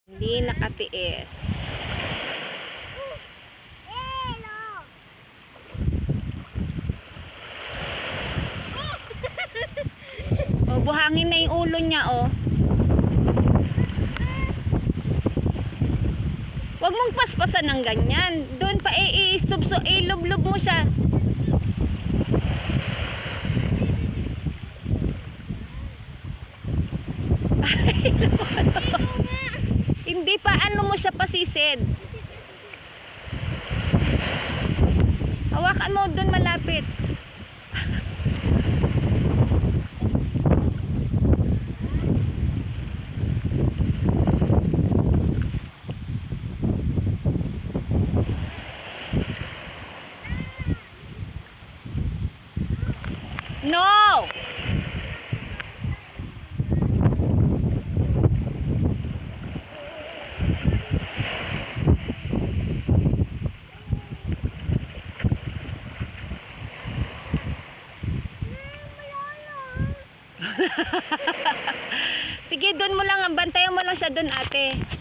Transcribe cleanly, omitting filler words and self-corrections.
Hindi nakatiis. Oh, buhangin na yung ulo niya, oh. Huwag mong paspasan ng ganyan. Doon pa ilublob mo siya. Hindi pa, ano mo siya pasisid. Hawakan mo doon malapit. No! Sige, doon mo lang, bantayan mo lang siya doon, ate.